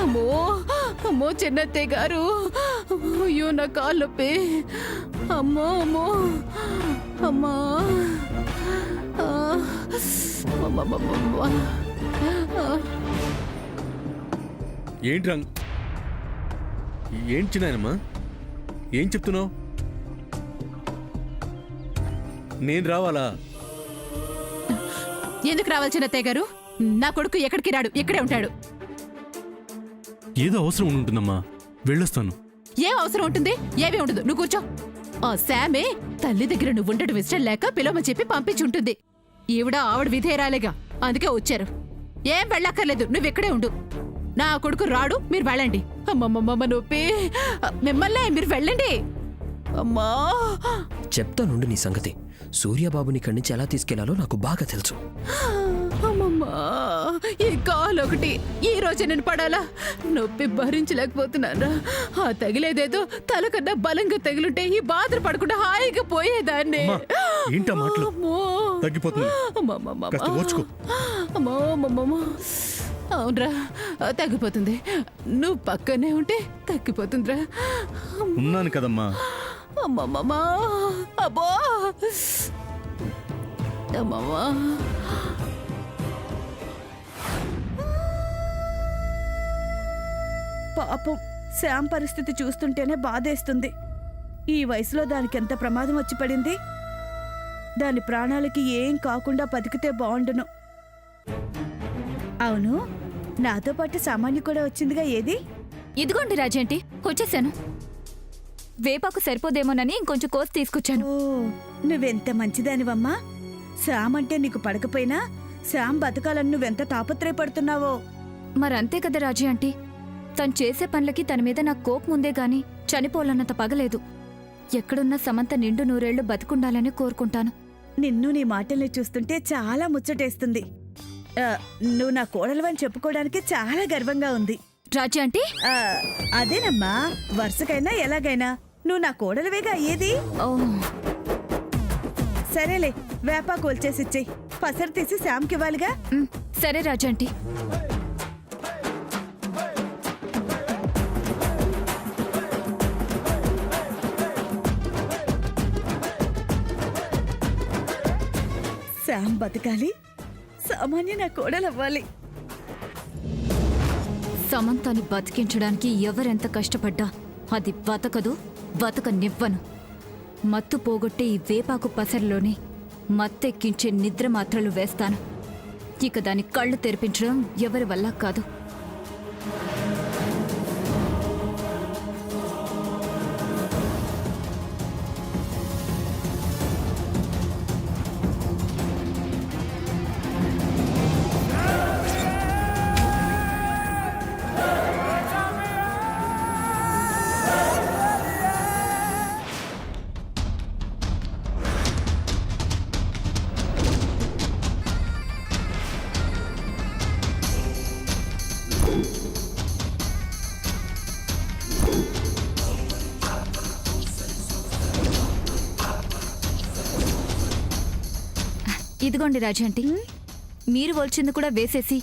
అమ్మో అమ్మో చిన్నత్తయ్య గారు, అయ్యో నా కాళ్ళు నొప్పి. అమ్మో అమ్మో అమ్మా. ఏంటి రంగ్, ఏంటి చిన్నాయనమ్మా, ఏం చెప్తున్నావు? నేను రావాలా? ఎందుకు రావాలి చిన్నత్తయ్య గారు? నా కొడుకు ఎక్కడికి రాడు, ఇక్కడే ఉంటాడు. ఏదో అవసరం ఉంటుందమ్మా, వెళ్ళొస్తాను. ఏం అవసరం ఉంటుంది? ఏమీ ఉండదు, నువ్వు కూర్చో. ఆ శామే తల్లి దగ్గర నువ్వు ఉండటం ఇష్టం లేక పిలవమని చెప్పి పంపించుంటుంది. ఆవిడ విధేయరాలేగా, అందుకే వచ్చారు. ఏం వెళ్ళక్కర్లేదు, నువ్వు ఇక్కడే ఉండు. నా కొడుకు రాడు, మీరు వెళ్ళండి. అమ్మమ్మమ్మ నొప్పి, మిమ్మల్నే, మీరు వెళ్ళండి. అమ్మా చెప్తానుండు నీ సంగతి. సూర్యబాబుని ఇక్కడి నుంచి ఎలా తీసుకెళ్లాలో నాకు బాగా తెలుసు. అమ్మమ్మా, ఈ కాలు ఒకటి ఈ రోజు నేను పడాలా? నొప్పి భరించలేకపోతున్నారా? ఆ తగిలేదేదో తల కన్నా బలంగా తగిలుంటే ఈ బాధ పడకుండా హాయిగా పోయేదాన్ని. ఏంటా మాటలు? తగ్గిపోతుంది, కాస్త ఓర్చుకో. అవునరా, తగ్గిపోతుంది. నువ్వు పక్కనే ఉంటే తగ్గిపోతుందిరా. ఉన్నాను కదమ్మా. అమ్మమ్మమ్మా, అబ్బో అమ్మమ్మా. పాపం శ్యామ్ పరిస్థితి చూస్తుంటేనే బాధేస్తుంది. ఈ వయసులో దానికి ఎంత ప్రమాదం వచ్చి పడింది. దాని ప్రాణాలకి ఏం కాకుండా బతికితే బాగుండును. అవును, నాతో పాటు సామాన్య కూడా వచ్చిందిగా, ఏది? ఇదిగోండి రాజేంటి, వచ్చేసాను. వేపాకు సరిపోదేమోనని ఇంకొంచెం కోసి తీసుకొచ్చాను. ఓ, నువ్వెంత మంచిదానివమ్మా. శ్యామ్ అంటే నీకు పడకపోయినా శ్యామ్ బతకాలని నువ్వెంత తాపత్రయపడుతున్నావో. మరంతే కదా రాజీ ఆంటీ, తను చేసే పనులకి తన మీద నాకు కోపం ఉందే గాని చనిపోలన్నంత పగలేదు. ఎక్కడున్న సమంత నిండు నూరేళ్లు బతుకుండాలని కోరుకుంటాను. నిన్ను నీ మాటల్ని చూస్తుంటే చాలా ముచ్చటేస్తుంది. నువ్వు నా కోడలువని చెప్పుకోవడానికి చాలా గర్వంగా ఉంది. రాజీ ఆంటీ, అదేనమ్మా, వరుసకైనా ఎలాగైనా నువ్వు నా కోడలువేగా అయ్యేది. ఓ సరేలే, వేపాకు కొల్చేసిచ్చేయి. పసరు తీసి శ్యామ్కివ్వాలిగా. సరే రాజీ ఆంటీ. శ్యామ్ బతకాలి, సామాన్య నా కోడలవ్వాలి. సమంతాన్ని బతికించడానికి ఎవరెంత కష్టపడ్డా అది బతకదు, బతకనివ్వను. మత్తు పోగొట్టే ఈ వేపాకు పసరిలోనే మత్తెక్కించే నిద్ర మాత్రలు వేస్తాను. ఇక దాని కళ్ళు తెరిపించడం ఎవరి వల్ల కాదు. ఇదిగోండి రాజంటీ, మీరు ఒల్చింది కూడా వేసేసి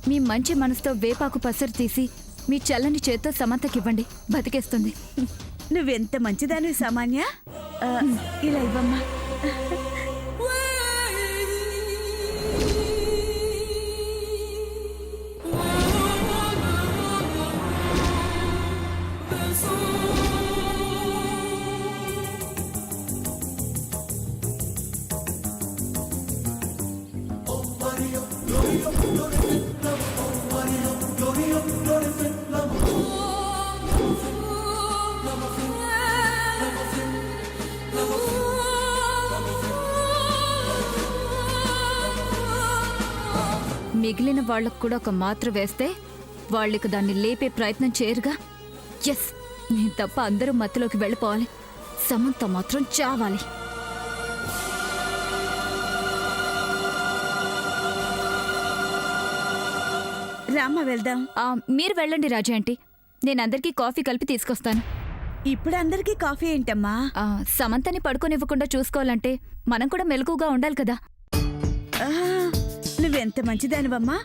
మీ మంచి మనసుతో వేపాకు పసరు తీసి మీ చల్లని చేత్తో సమంతకివ్వండి, బతికేస్తుంది. నువ్వెంత మంచిదానివి సామాన్య. ఇలా ఇవ్వమ్మా. మిగిలిన వాళ్లకు కూడా ఒక మాత్ర వేస్తే వాళ్ళకి దాన్ని లేపే ప్రయత్నం చేయరుగా. ఎస్, నేను తప్ప అందరూ మత్తులోకి వెళ్ళిపోవాలి, సమంత మాత్రం చావాలి. రామ్మ వెళ్దాం. మీరు వెళ్ళండి రాజా ఆంటీ, నేను అందరికీ కాఫీ కలిపి తీసుకొస్తాను. ఇప్పుడు అందరికీ కాఫీ ఏంటమ్మా? సమంతని పడుకోనివ్వకుండా చూసుకోవాలంటే మనం కూడా మెలకుగా ఉండాలి కదా. నువ్వెంత మంచిదానివమ్మా.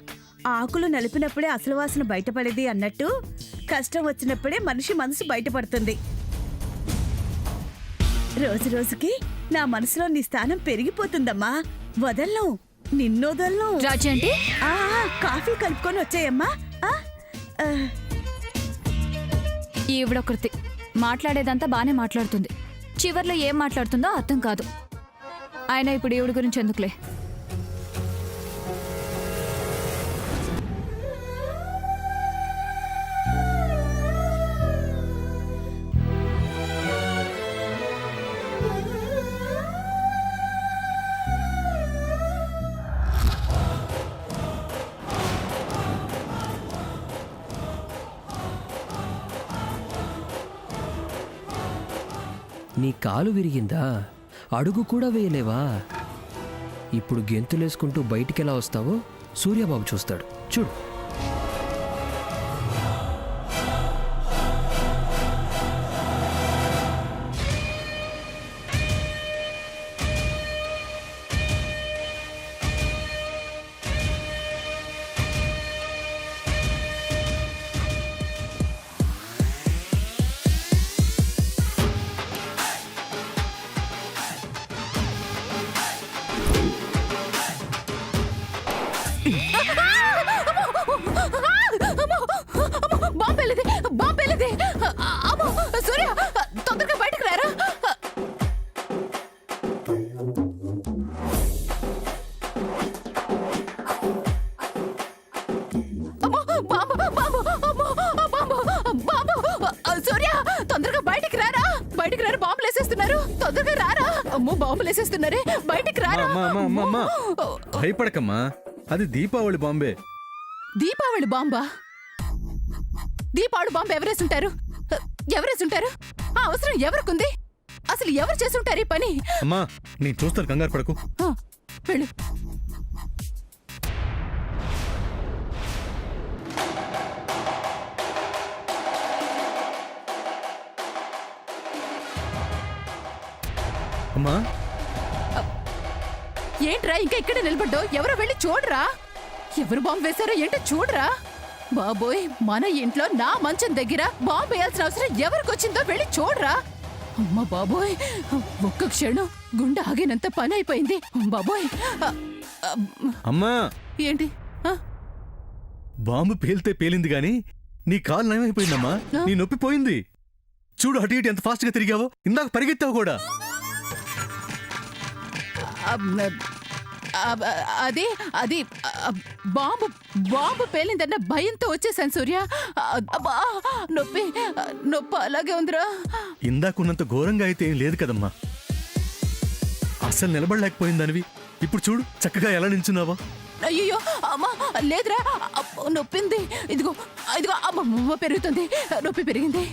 ఆకులు నలిపినప్పుడే అసలు వాసన బయటపడేది అన్నట్టు కష్టం వచ్చినప్పుడే మనిషి మనసు బయటపడుతుంది. రోజు రోజుకి నా మనసులో నీ స్థానం పెరిగిపోతుందమ్మా. వదలను, నిన్నొదలను. రాజీ అంటే ఆ, కాఫీ కలుపుకొని వచ్చాయమ్మా. ఈవిడొకరితి మాట్లాడేదంతా బానే మాట్లాడుతుంది, చివర్లో ఏం మాట్లాడుతుందో అర్థం కాదు. ఆయన ఇప్పుడు ఈవిడ గురించి ఎందుకులే. నీ కాలు విరిగిందా? అడుగు కూడా వేయలేవా? ఇప్పుడు గెంతులేసుకుంటూ బయటికెలా వస్తావో సూర్యబాబు చూస్తాడు, చూడు. బాంబేలేదే, బాంబేలేదే. అమ్మో సూర్య, తొందరగా బయటకు రారా. అమ్మో బాంబు, బాంబు, అమ్మో బాంబు, బాంబు. సూర్య, తొందరగా బయటికి రారా. బయటికి రారా, బాంబులు వేసేస్తున్నారు. తొందరగా రారా. అమ్మో బాంబులు వేసేస్తున్నారే, బయటికి రారా. అమ్మా భయపడకమ్మా, అది దీపావళి బాంబే. దీపావళి బాంబా? దీపావళి బాంబు ఎవరేసుంటారు? ఎవరేసుంటారు? ఆ అవసరం ఎవరికుంది? అసలు ఎవరు చేసుంటారు ఈ పని? అమ్మా నేను చూస్తాను, కంగారు పడకు. ఆ, వెళ్ళు. అమ్మా ఏంట్రా ఇంకా ఇక్కడ నిలబడ్డావు? ఎవరో వెళ్ళి చూడరా. ఎవరు బాంబు వేశారో ఏంటో చూడరా. బాబోయ్, మన ఇంట్లో నా మంచం దగ్గర బాంబు వేయాల్సిన అవసరం ఎవరికొచ్చిందో వెళ్ళి చూడరా. అమ్మ బాబోయ్, ఒక్క క్షణం గుండె ఆగినంత పని అయిపోయింది. బాబోయ్. అమ్మా ఏంటి? ఆ? బాంబు పేలితే పేలింది గాని నీ కాలు నయమైపోయిందమ్మా. నీ నొప్పి పోయింది. చూడు అటు ఇటు ఎంత ఫాస్ట్ గా తిరిగావో, ఇందాక పరిగెత్తావు కూడా. అది అది బాంబు బాంబు పేలిందన్న భయంతో వచ్చేసాను సూర్య. అబ్బా, నొప్పి నొప్పి అలాగే ఉందిరా. ఇందాకున్నంత ఘోరంగా అయితే ఏం లేదు కదమ్మా. అసలు నిలబడలేకపోయిందనివి ఇప్పుడు చూడు చక్కగా ఎలా నిల్చున్నావా. అయ్యో అమ్మా, లేదురా, నొప్పింది. ఇదిగో ఇదిగో అమ్మ, పెరుగుతుంది, నొప్పి పెరిగింది.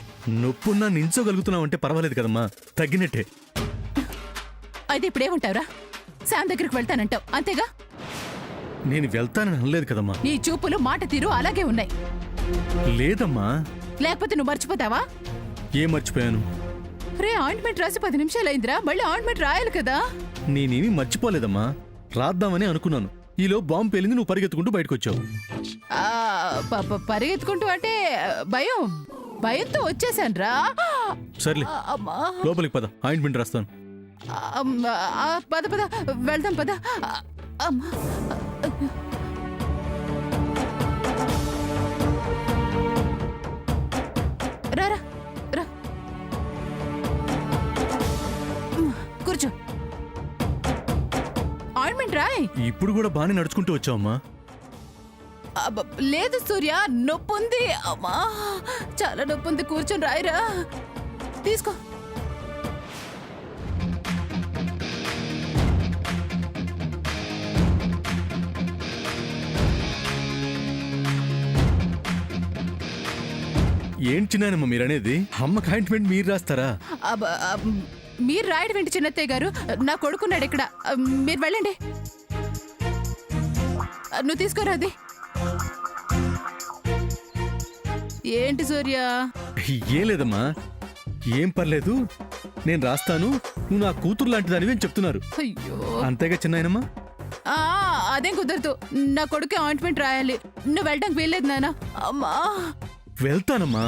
నొప్పున్నా నిల్చోగలుగుతున్నావు అంటే పర్వాలేదు కదమ్మా, తగ్గినట్టే. అయితే ఇప్పుడేమంటావురా? శామ్ దగ్గరికి వెళ్తానంటావు అంతేగా? నేను వెళ్తానని అనలేదు కదమ్మా. నీ చూపులు మాట తీరు అలాగే ఉన్నాయి. లేదమ్మా. లేకపోతే నువ్వు మర్చిపోతావా? ఏం మర్చిపోయాను? రే, ఆయింట్మెంట్ రాసి 10 నిమిషాలైందిరా, మళ్ళీ ఆయింట్మెంట్ రాయాలి కదా. నేనేమీ మర్చిపోలేదమ్మా, రాద్దామని అనుకున్నాను. ఈలో బాంబు పేలింది, నువ్వు పరిగెత్తుకుంటూ బయటకు వచ్చావు. పరిగెత్తుకుంటూ అంటే భయంతో వచ్చేసానురా. సర్లే అమ్మా, లోపలికి పద, ఆయింట్మెంట్ రాస్తాను. పద పద వెళ్దాం, పద. అమ్మా, రారా రా, కూర్చో. ఆయింట్మెంట్ రాయ్. ఇప్పుడు కూడా బాగానే నడుచుకుంటూ వచ్చావమ్మా. లేదు సూర్య, నొప్పుంది. అమ్మా, చాలా నొప్పుంది. కూర్చొని రాయరా. తీసుకో. ఏం చిన్నానమ్మా మీరనేది? అమ్మకి ఆయింట్మెంట్ మీరు రాస్తారా? మీరు రాయడం ఏంటి చిన్నత్తయ్య గారు? నా కొడుకున్నాడు ఇక్కడ. మీరు వెళ్ళండి. నువ్వు తీసుకోరా అది. ఏంటి సూర్య? ఏం లేదమ్మా, ఏం పర్లేదు, నేను రాస్తాను, నువ్వు నా కూతురు లాంటిదానివి అని చెప్తున్నారు. అయ్యో, అంతేగా చిన్నాయనమ్మా? అదేం కుదరదు. నా కొడుకు ఆయింట్మెంట్ రాయాలి. నువ్వు వెళ్ళడానికి వీల్లేదు నాన్న. అమ్మా. వెళ్తానమ్మా.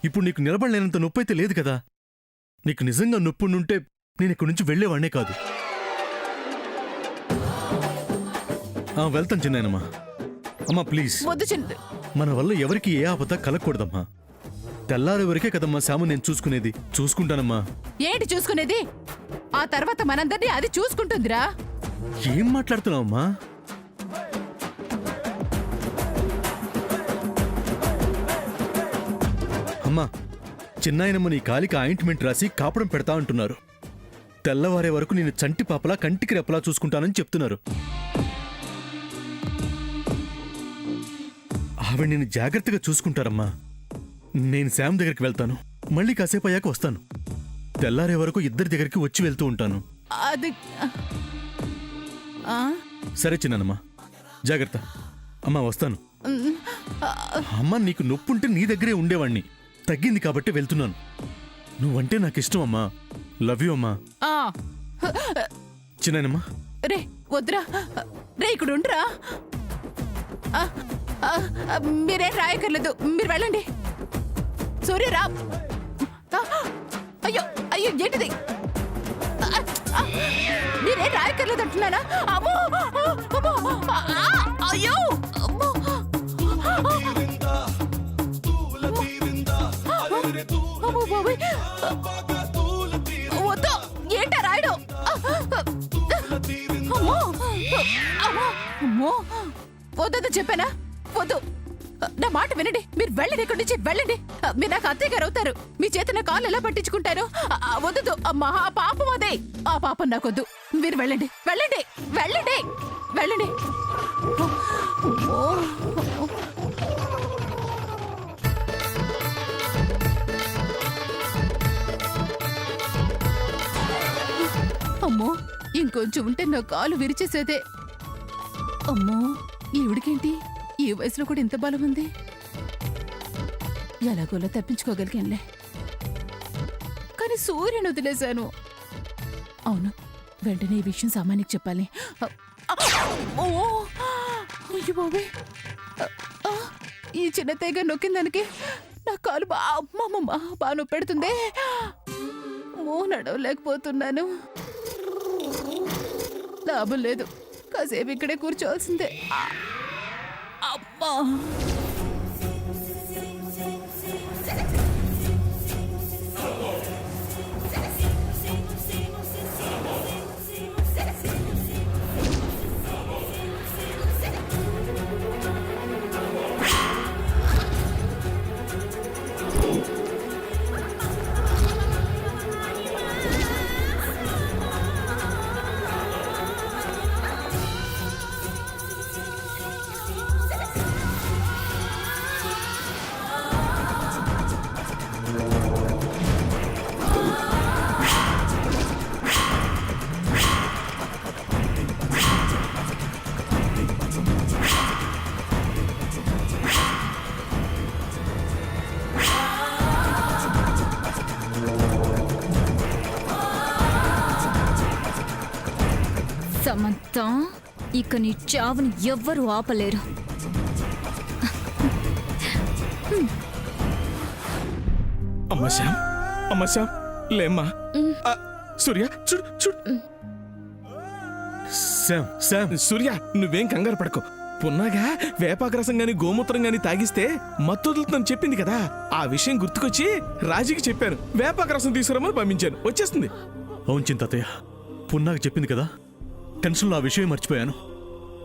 ఇప్పుడు నీకు నిలబడలేనంత నొప్పి అయితే లేదు కదా. నీకు నిజంగా నొప్పి ఉంటే నేను ఇక్కడి నుంచి వెళ్ళేవాడినే కాదు. వెళ్తాను చిన్నాయనమ్మా. అమ్మా ప్లీజ్, వద్దు చిన్న. మన వల్ల ఎవరికి ఏ ఆపద కలగకూడదమ్మా. తెల్లారి వరకే కదమ్మా శాము నేను చూసుకునేది. చూసుకుంటానమ్మా. ఏంటి చూసుకునేది? ఆ తర్వాత మనందరినీ అది చూసుకుంటుందిరా. ఏం మాట్లాడుతున్నావమ్మా? అమ్మా, చిన్నాయనమ్మ నీ కాలికి ఆయింట్మెంట్ రాసి కాపడం పెడతా అంటున్నారు. తెల్లవారే వరకు నేను చంటి పాపలా కంటికి రెప్పలా చూసుకుంటానని చెప్తున్నారు. ఆవిడ నేను జాగ్రత్తగా చూసుకుంటారమ్మా. నేను శామ్ దగ్గరికి వెళ్తాను. మళ్ళీ కాసేపు అయ్యాక వస్తాను. తెల్లారే వరకు ఇద్దరి దగ్గరికి వచ్చి వెళ్తూ ఉంటాను. అది ఆ? సరే చిన్నమ్మా, జాగ్రత్త. అమ్మా వస్తాను. అమ్మా నీకు నొప్పుంటే నీ దగ్గరే ఉండేవాణ్ణి. తగ్గింది కాబట్టి వెళ్తున్నాను. నువ్వంటే నాకు ఇష్టం అమ్మా. లవ్ యూ అమ్మా. ఆ. చిన్నమ్మా. రే వద్దురా. రే ఇక్కడ ఉండరా. మీరేం రాయక్కర్లేదు. మీరు వెళ్ళండి. సూర్యరా. అయ్యో అయ్యో ఏంటిది? మీరేం రాయక్కర్లేదు అంటున్నారా? అమ్మో అమ్మో. అయ్యో అమ్మో. అమ్మో బాబోయ్. వద్దు. ఏంటా రాయడం? అమ్మో అమ్మో అమ్మో. వద్దు చెప్పానా? వద్దు. నా మాట వినండి. మీరు వెళ్ళండి. ఇక్కడి నుంచి వెళ్ళండి. మీరు నాకు అత్తయ్య గారు అవుతారు. మీ చేత నా కాళ్ళు ఎలా పట్టించుకుంటారు? వద్దు. మహా పాపం అదే. ఆ పాపం నాకొద్దు. మీరు వెళ్ళండి. వెళ్ళండి వెళ్ళండి వెళ్ళండి. అమ్మో ఇంకొంచెం ఉంటే నా కాలు విరిచేసేదే. అమ్మో ఈవిడికేంటి ఈ వయసులో కూడా ఇంత బలం ఉంది? ఎలాగోలా తప్పించుకోగలిగానులే. కానీ సూర్యుని వదిలేశాను. అవును, వెంటనే ఈ విషయం సామాన్యకి చెప్పాలి. ఓ అయ్యో బాబోయ్. ఈ చిన్న తెగ నొక్కిన దానికి నా కాలు బాగా నొప్పి పెడుతుంది. నడవలేకపోతున్నాను. లాభం లేదు. కాసేపు ఇక్కడే కూర్చోవాల్సిందే. అమ్మా. సమంత, ఇక నీ చావుని ఎవ్వరూ ఆపలేరు. అమ్మా శ్యామ్ లేమ్మా. సూర్య చూడు చూడు. Sam Sam. సూర్య నువ్వేం కంగారు పడకు. పున్నాగా వేపాకరసం గాని గోమూత్రం గాని తాగిస్తే మత్తొదులుతుందని చెప్పింది కదా. ఆ విషయం గుర్తుకొచ్చి రాజీకి చెప్పాను. వేపాకరసం తీసుకురమ్మని పంపించాను. వచ్చేస్తుంది. అవును చింతయ్య, పున్నాకు చెప్పింది కదా. టెన్షన్లో ఆ విషయం మర్చిపోయాను.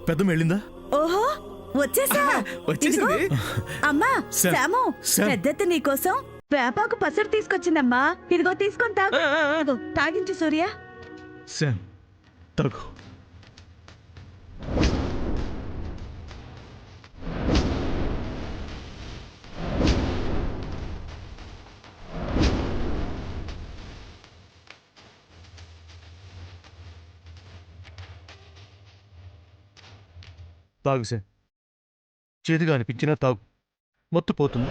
పెద్దమ్మ వెళ్ళిందా? ఓహో వచ్చేసా. వచ్చేసింది. అమ్మా శామ్, శాము, శామ్. పెద్దత్త నీకోసం వేపాకు పసరు తీసుకొచ్చిందమ్మా. ఇదిగో తీసుకొని తాగు. ఇదిగో, తాగించు సూర్య. శామ్ తాగు. తాగు శామ్. చేదుగా అనిపించినా తాగు. మత్తు పోతుంది.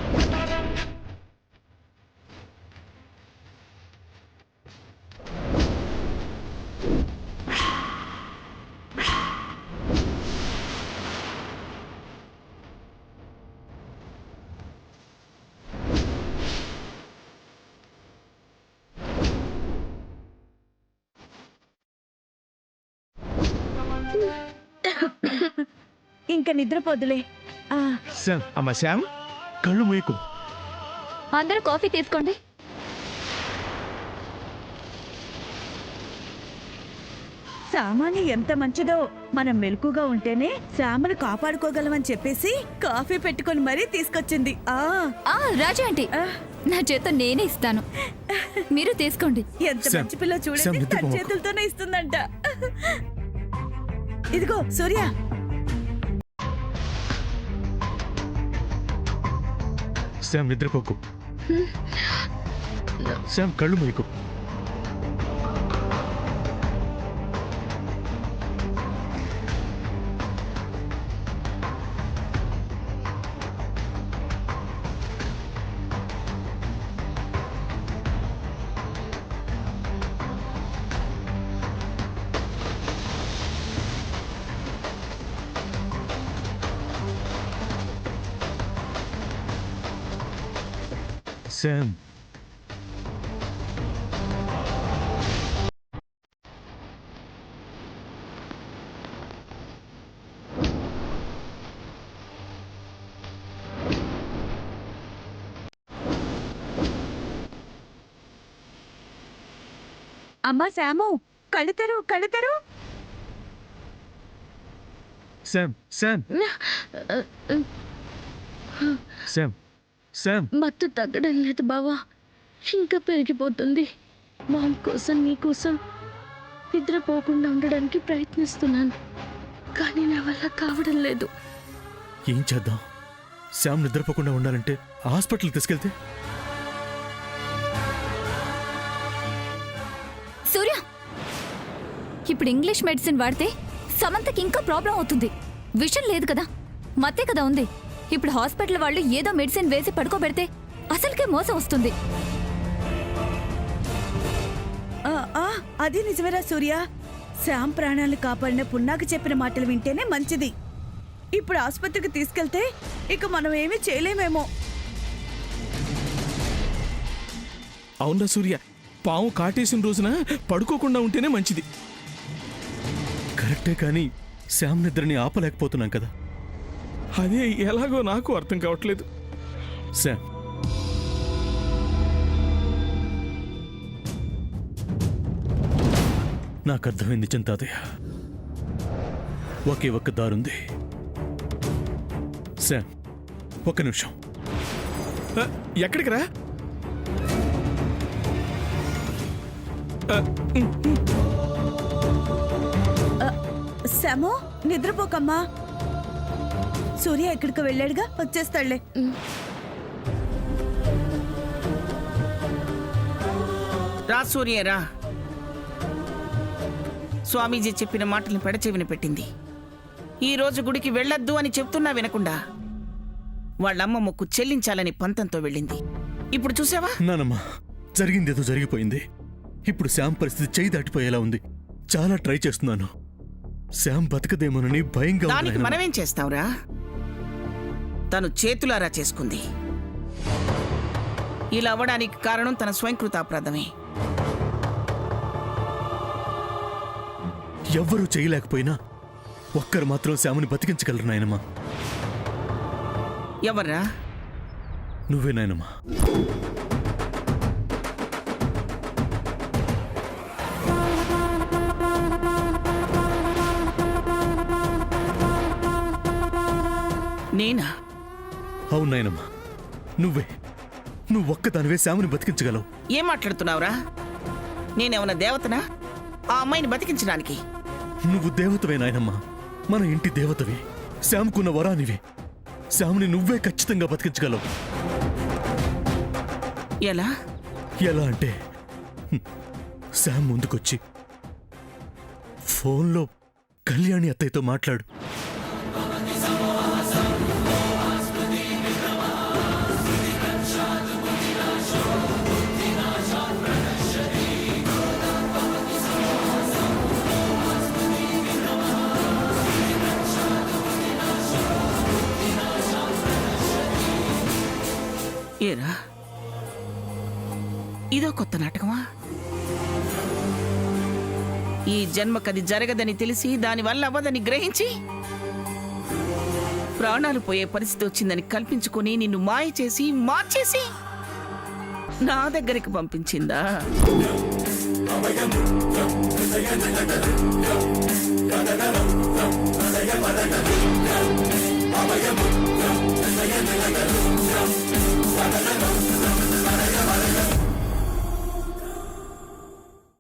ఇంకా నిద్రపోదులే. ఆ, శ్యామ్ అమ్మ శ్యామ్, కళ్ళు మూయకు. అందరూ కాఫీ తీసుకోండి. సామాన్య ఎంత మంచిదో. మనం మెలకుగా ఉంటేనే శ్యామను కాపాడుకోగలమని చెప్పేసి కాఫీ పెట్టుకొని మరీ తీసుకొచ్చింది. రాజా ఆంటీ, ఆ, నా చేత నేనే ఇస్తాను, మీరు తీసుకోండి. ఎంత శ్యామ్, మంచి పిల్ల శ్యామ్, చూడండి, తన నిద్రపోకు. చేతులతోనే ఇస్తుందంట. ఇదిగో సూర్య, శ్యామ్ నిద్రపోకు. శ్యామ్ కళ్ళు మూయకు. శ్యామ్, అమ్మా శ్యాము, కళ్ళు తెరు, కళ్ళు తెరు. శ్యామ్, శ్యామ్, శ్యామ్, శ్యామ్. మత్తు తగ్గడం లేదు బావా, ఇంకా పెరిగిపోతుంది. మామ్ కోసం నీ కోసం నిద్రపోకుండా ఉండడానికి ప్రయత్నిస్తున్నాను, కానీ నా వల్ల కావడం లేదు. ఏం చేద్దాం? శ్యామ్ నిద్రపోకుండా ఉండాలంటే హాస్పిటల్కి తీసుకెళ్తే? సూర్య, ఇప్పుడు ఇంగ్లీష్ మెడిసిన్ వాడితే సమంతకి ఇంకా ప్రాబ్లం అవుతుంది. విషయం లేదు కదా, మత్తే కదా ఉంది. ఇప్పుడు హాస్పిటల్ వాళ్ళు ఏదో మెడిసిన్ వేసి పడుకోబెడితే అసలుకే మోసం వస్తుంది. అది నిజమేరా సూర్య. శ్యామ్ ప్రాణాలను కాపాడిన పున్నాకు చెప్పిన మాటలు వింటేనే మంచిది. ఇప్పుడు ఆసుపత్రికి తీసుకెళ్తే ఇక మనం ఏమీ చేయలేమేమో. అవునా సూర్య, పాము కాటేసిన రోజున పడుకోకుండా ఉంటేనే మంచిది. కరెక్టే, కానీ శ్యామ్ నిద్రని ఆపలేకపోతున్నాం కదా. అదే ఎలాగో నాకు అర్థం కావట్లేదు. శ్యామ్, నాకు అర్థమైంది చింతాదయ్య. ఒకే ఒక్క దారుంది. శ్యామ్, ఒక్క నిమిషం. ఆ, ఎక్కడికి రా? శ్యాము, నిద్రపోకమ్మా. సూర్య ఎక్కడికి వెళ్ళాడుగా, వచ్చేస్తాడులే. రా సూర్యరా. స్వామీజీ చెప్పిన మాటల్ని పెడచెవిన పెట్టింది. ఈ రోజు గుడికి వెళ్ళొద్దు అని చెప్తున్నా వినకుండా వాళ్ళమ్మ మొక్కు చెల్లించాలని పంతంతో వెళ్ళింది. ఇప్పుడు చూసావా? నానమ్మా, జరిగిందేదో జరిగిపోయింది. ఇప్పుడు శ్యామ్ పరిస్థితి చేయి దాటిపోయేలా ఉంది. చాలా ట్రై చేస్తున్నాను. శ్యామ్ బతకదేమోనని భయంగా ఉంది దానికి నాయనమ్మ. మనమేం చేస్తావురా? తను చేతులారా చేసుకుంది. ఇలా అవ్వడానికి కారణం తన స్వయంకృతాపరాధమే. ఎవ్వరూ చేయలేకపోయినా ఒక్కరు మాత్రం శ్యాముని బతికించగలరు నాయనమ్మా. ఎవర్రా? నువ్వే నాయనమ్మా. నేనా? అవును నాయనమ్మా, నువ్వే. నువ్వు ఒక్కదానివే శ్యాముని బతికించగలవు. ఏం మాట్లాడుతున్నావురా? నేనేమన్నా దేవతనా ఆ అమ్మాయిని బతికించడానికి? నువ్వు దేవతవే నాయనమ్మా, మన ఇంటి దేవతవి. శ్యామ్కున్న వరానివి. శ్యాముని నువ్వే ఖచ్చితంగా బతికించగలవు. ఎలా? ఎలా అంటే శ్యామ్ ముందుకొచ్చి ఫోన్లో కళ్యాణి అత్తయ్యతో మాట్లాడు. ఏరా, ఇదో కొత్త నాటకమా? ఈ జన్మకది జరగదని తెలిసి దానివల్ల అవ్వదని గ్రహించి ప్రాణాలు పోయే పరిస్థితి వచ్చిందని కల్పించుకొని నిన్ను మాయ చేసి మార్చేసి నా దగ్గరికి పంపించిందా? అభయం